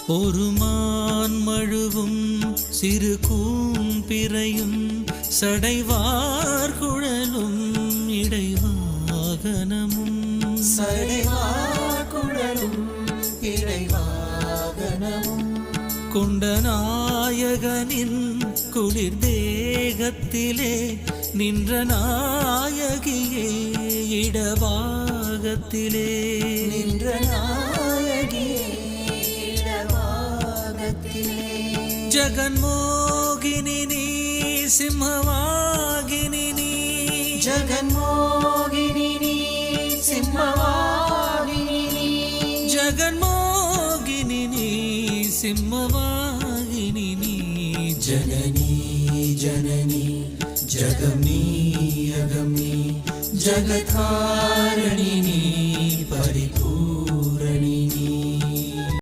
ஒரு மான் மழுவும் சிறு கூம்பிரையும் சடைவார் குழலும் இடைவாகனமும் கொண்ட நாயகனின் குளிர் தேகத்திலே நின்ற நாயகியே இடபாகத்திலே ஜகன்மோகினி நீ சிம்மவாகினி நீ ஜகன்மோகினி நீ சிம்மவாகினி நீ ஜகன்மோகினி நீ சிம்மவாகினி நீ ஜனனி ஜனனி ஜகம் நீ அகம் நீ ஜகத்காரணி நீ